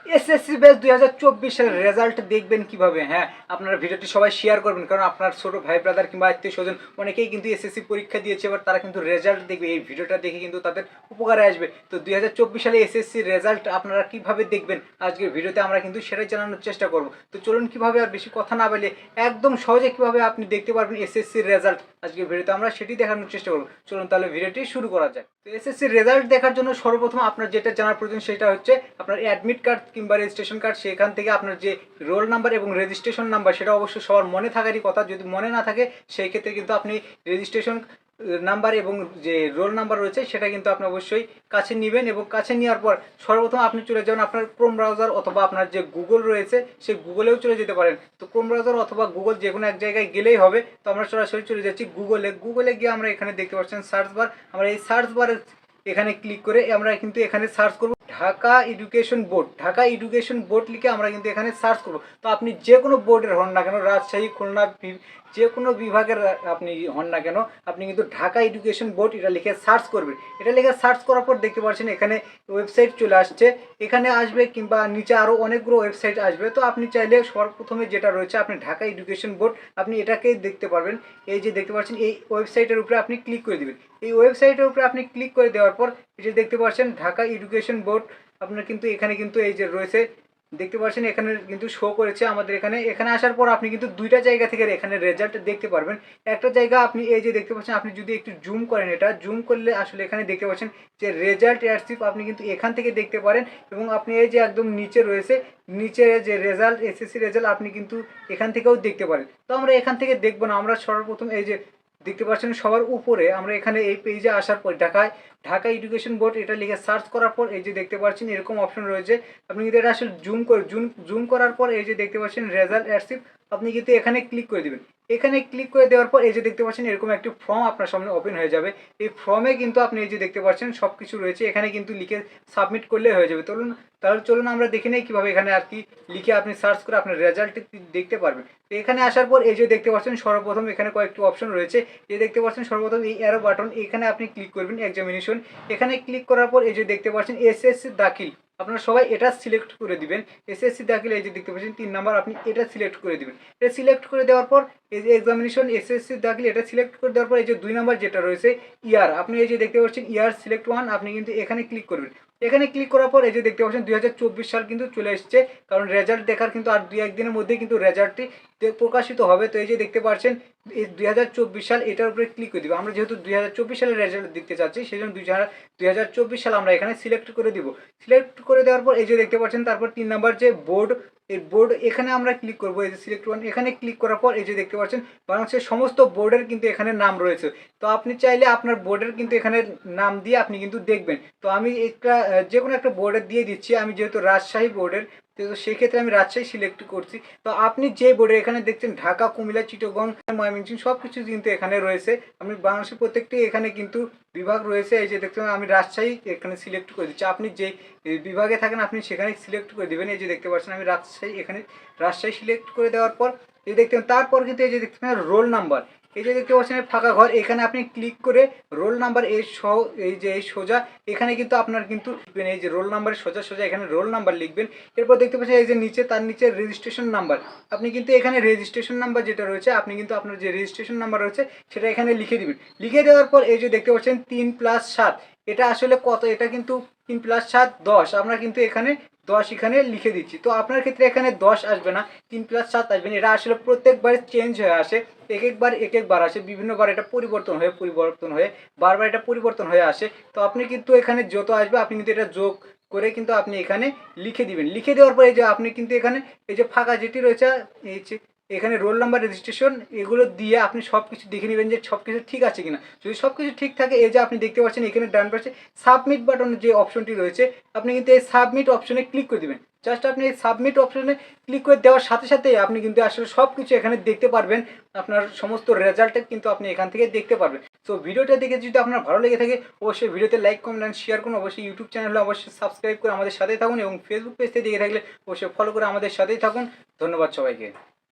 SSC batch 2024 সালের result দেখবেন কিভাবে। হ্যাঁ, আপনারা ভিডিওটি সবাই শেয়ার করবেন, কারণ আপনার ছোট ভাই ব্রাদার কিংবা আত্মীয় স্বজন অনেকেই কিন্তু এসএসসি পরীক্ষা দিয়েছে, এবার তারা কিন্তু রেজাল্ট দেখবে। এই ভিডিওটা দেখে কিন্তু তাদের উপকারে আসবে। তো 2024 সালে এসএসসি রেজাল্ট আপনারা কিভাবে দেখবেন আজকের ভিডিওতে আমরা কিন্তু সেটাই জানানোর চেষ্টা করব। তো চলুন কিভাবে, আর বেশি কথা না বলে একদম সহজে কিভাবে আপনি দেখতে পারবেন এসএসসির রেজাল্ট আজকের ভিডিওতে আমরা সেটি দেখানোর চেষ্টা করব। চলুন তাহলে ভিডিওটি শুরু করা যাক। তো এসএসসির রেজাল্ট দেখার জন্য সর্বপ্রথম আপনার যেটা জানার প্রয়োজন সেটা হচ্ছে আপনার অ্যাডমিট কার্ড কিংবা রেজিস্ট্রেশন কার্ড। সেখান থেকে আপনার যে রোল নাম্বার এবং রেজিস্ট্রেশন নাম্বার সেটা অবশ্যই সবার মনে থাকারই কথা। যদি মনে না থাকে সেই ক্ষেত্রে কিন্তু আপনি রেজিস্ট্রেশন নাম্বার এবং যে রোল নাম্বার রয়েছে সেটা কিন্তু আপনি অবশ্যই কাছে নেবেন, এবং কাছে নেওয়ার পর সর্বপ্রথম আপনি চলে যাবেন আপনার ক্রোম ব্রাউজার অথবা আপনার যে গুগল রয়েছে সেই গুগলেও চলে যেতে পারেন। তো ক্রোম ব্রাউজার অথবা গুগল যে কোনো এক জায়গায় গেলেই হবে। তো আমরা সরাসরি চলে যাচ্ছি গুগলে গিয়ে আমরা এখানে দেখতে পাচ্ছেন সার্চ বার। আমরা এই সার্চ বারের এখানে ক্লিক করে আমরা কিন্তু এখানে সার্চ করব Dhaka education board. Dhaka education board লিখে আমরা কিন্তু এখানে সার্চ করব। তো আপনি যে কোনো বোর্ডের হন না কেন, রাজশাহী, খুলনা, যে কোনো বিভাগের আপনি হন না কেন, আপনি কিন্তু ঢাকা এডুকেশন বোর্ড এটা লিখে সার্চ করবেন। এটা লিখে সার্চ করার পর দেখতে পাচ্ছেন এখানে ওয়েবসাইট চলে আসছে, এখানে আসবে কিংবা নিচে আরও অনেকগুলো ওয়েবসাইট আসবে। তো আপনি চাইলে সর্বপ্রথমে যেটা রয়েছে আপনি ঢাকা এডুকেশন বোর্ড আপনি এটাকেই দেখতে পারবেন। এই যে দেখতে পাচ্ছেন এই ওয়েবসাইটের উপরে আপনি ক্লিক করে দেবেন। এই ওয়েবসাইটের উপরে আপনি ক্লিক করে দেওয়ার পর এই যে দেখতে পাচ্ছেন ঢাকা এডুকেশন বোর্ড আপনার কিন্তু এখানে কিন্তু এই যে রয়েছে দেখতে পাচ্ছেন এখানে কিন্তু শো করেছে আমাদের এখানে আসার পর আপনি কিন্তু দুইটা জায়গা থেকে এখানে রেজাল্ট দেখতে পারবেন। একটা জায়গা আপনি এই যে দেখতে পাচ্ছেন, আপনি যদি একটু জুম করেন, এটা জুম করলে আসলে এখানে দেখতে পাচ্ছেন যে রেজাল্ট এয়ারশিপ আপনি কিন্তু এখান থেকে দেখতে পারেন। এবং আপনি এই যে একদম নিচে রয়েছে, নিচে যে রেজাল্ট এসএসসি রেজাল্ট আপনি কিন্তু এখান থেকেও দেখতে পারেন। তো আমরা এখান থেকে দেখবো না, আমরা সর্বপ্রথম এই যে দেখতে পাচ্ছেন সবার উপরে আমরা এখানে এই পেজে আসার পর ঢাকা এডুকেশন বোর্ড এটা লিখে সার্চ করার পর এই যে দেখতে পাচ্ছেন এরকম অপশন রয়েছে। আপনি কিন্তু এটা আসলে জুম করার পর এই যে দেখতে পাচ্ছেন রেজাল্ট অ্যাডশিপ আপনি কিন্তু এখানে ক্লিক করে দেবেন। এখানে ক্লিক করে দেওয়ার পর এই যে দেখতে পাচ্ছেন এরকম একটি ফর্ম আপনার সামনে ওপেন হয়ে যাবে। এই ফর্মে কিন্তু আপনি এই যে দেখতে পাচ্ছেন সব কিছু রয়েছে, এখানে কিন্তু লিখে সাবমিট করলে হয়ে যাবে। তাহলে চলুন আমরা দেখে নেই কীভাবে এখানে আর কি লিখে আপনি সার্চ করে আপনার রেজাল্ট দেখতে পারবেন। তো এখানে আসার পর এই যে দেখতে পাচ্ছেন সর্বপ্রথম এখানে কয়েকটি অপশন রয়েছে। এই দেখতে পাচ্ছেন সর্বপ্রথম এই অ্যারো বাটন, এখানে আপনি ক্লিক করবেন এক্সামিনেশন। এখানে ক্লিক করার পর এই যে দেখতে পাচ্ছেন এসএসসি দাখিল, আপনারা সবাই এটা সিলেক্ট করে দিবেন। এসএসসি দাখিল এই যে দেখতে পাচ্ছেন 3 নাম্বার, আপনি এটা সিলেক্ট করে দিবেন। এটা সিলেক্ট করে দেওয়ার পর এই যে এক্সামিনেশন এসএসসি দাখিল এটা সিলেক্ট করে দেওয়ার পর এই যে 2 নাম্বার যেটা রয়েছে ইয়ার, আপনি এই যে দেখতে পাচ্ছেন ইয়ার সিলেক্ট 1 আপনি কিন্তু এখানে ক্লিক করবেন। এখানে ক্লিক করার পর এই যে দেখতে পাচ্ছেন 2024 সাল কিন্তু চলে এসছে, কারণ রেজাল্ট দেখার কিন্তু আর 2-1 দিনের মধ্যেই কিন্তু রেজাল্টটি প্রকাশিত হবে। তো এই যে দেখতে পাচ্ছেন এই 2024 সাল এটার উপরে ক্লিক করে দিব। আমরা যেহেতু 2024 সালের রেজাল্ট দেখতে চাচ্ছি সেই জন্য 2024 সাল আমরা এখানে সিলেক্ট করে দিব। সিলেক্ট করে দেওয়ার পর এই যে দেখতে পাচ্ছেন তারপর 3 নাম্বার যে বোর্ড, এই বোর্ড এখানে আমরা ক্লিক করব। এই যে সিলেক্ট 1 এখানে ক্লিক করার পর এই যে দেখতে পাচ্ছেন বাংলাদেশের সমস্ত বোর্ডের কিন্তু এখানে নাম রয়েছে। তো আপনি চাইলে আপনার বোর্ডের কিন্তু এখানে নাম দিয়ে আপনি কিন্তু দেখবেন। তো আমি একটা যে কোনো একটা বোর্ডের দিয়ে দিচ্ছি, আমি যেহেতু রাজশাহী বোর্ডের, তো সেই ক্ষেত্রে আমি রাজশাহী সিলেক্ট করছি। তো আপনি যে বোর্ডে এখানে দেখছেন ঢাকা, কুমিল্লা, চিটাগং, ময়মনসিংহ সব কিছু কিন্তু এখানে রয়েছে। আমি বাংলাদেশের প্রত্যেকটি এখানে কিন্তু বিভাগ রয়েছে। এই যে দেখছেন আমি রাজশাহী এখানে সিলেক্ট করে দিচ্ছি। আপনি যে বিভাগে থাকেন আপনি সেখানে সিলেক্ট করে দেবেন। এই যে দেখতে পাচ্ছেন আমি রাজশাহী সিলেক্ট করে দেওয়ার পর এই দেখতে তারপর কিন্তু এই যে দেখতে পাচ্ছেন রোল নাম্বার, এই যে দেখতে পাচ্ছেন ফাঁকা ঘর, এখানে আপনি ক্লিক করে রোল নাম্বার এই সোজা এখানে কিন্তু আপনার কিন্তু এই যে রোল নাম্বারের সোজা এখানে রোল নাম্বার লিখবেন। এরপর দেখতে পাচ্ছেন এই যে নিচে তার নিচে রেজিস্ট্রেশন নাম্বার, আপনি কিন্তু এখানে রেজিস্ট্রেশন নাম্বার যেটা রয়েছে আপনি কিন্তু আপনার যে রেজিস্ট্রেশন নাম্বার রয়েছে সেটা এখানে লিখে দিবেন। লিখে দেওয়ার পর এই যে দেখতে পাচ্ছেন 3+7 এটা আসলে কত, এটা কিন্তু 3+7 10, আমরা কিন্তু এখানে 10 এখানে লিখে দিচ্ছি। তো আপনার ক্ষেত্রে এখানে 10 আসবে না, 3+7 আসবে না। এটা আসলে প্রত্যেকবার চেঞ্জ হয়ে আসে, এক একবার আসে, বিভিন্নবার এটা পরিবর্তন হয়ে বারবার এটা পরিবর্তন হয়ে আসে। তো আপনি কিন্তু এখানে যত আসবে আপনি কিন্তু এটা যোগ করে কিন্তু আপনি এখানে লিখে দিবেন। লিখে দেওয়ার পরে যে আপনি কিন্তু এখানে এই যে ফাঁকা যেটি রয়েছে এখানে রোল নাম্বার রেজিস্ট্রেশন এগুলো দিয়ে আপনি সব কিছু দেখে নেবেন যে সব কিছু ঠিক আছে কিনা। যদি সব কিছু ঠিক থাকে এই যে আপনি দেখতে পাচ্ছেন এখানে ডান পাশে সাবমিট বাটনের যে অপশনটি রয়েছে আপনি কিন্তু এই সাবমিট অপশনে ক্লিক করে দেবেন। জাস্ট আপনি এই সাবমিট অপশনে ক্লিক করে দেওয়ার সাথে সাথে আপনি কিন্তু আসলে সব কিছু এখানে দেখতে পারবেন, আপনার সমস্ত রেজাল্টে কিন্তু আপনি এখান থেকে দেখতে পারবেন। সো ভিডিওটা দেখে যদি আপনার ভালো লেগে থাকে অবশ্যই ভিডিওতে লাইক, কমেন্ট অ্যান্ড শেয়ার করুন। অবশ্যই ইউটিউব চ্যানেলে অবশ্যই সাবস্ক্রাইব করে আমাদের সাথেই থাকুন, এবং ফেসবুক পেজ থেকে দেখে থাকলে অবশ্যই ফলো করে আমাদের সাথেই থাকুন। ধন্যবাদ সবাইকে।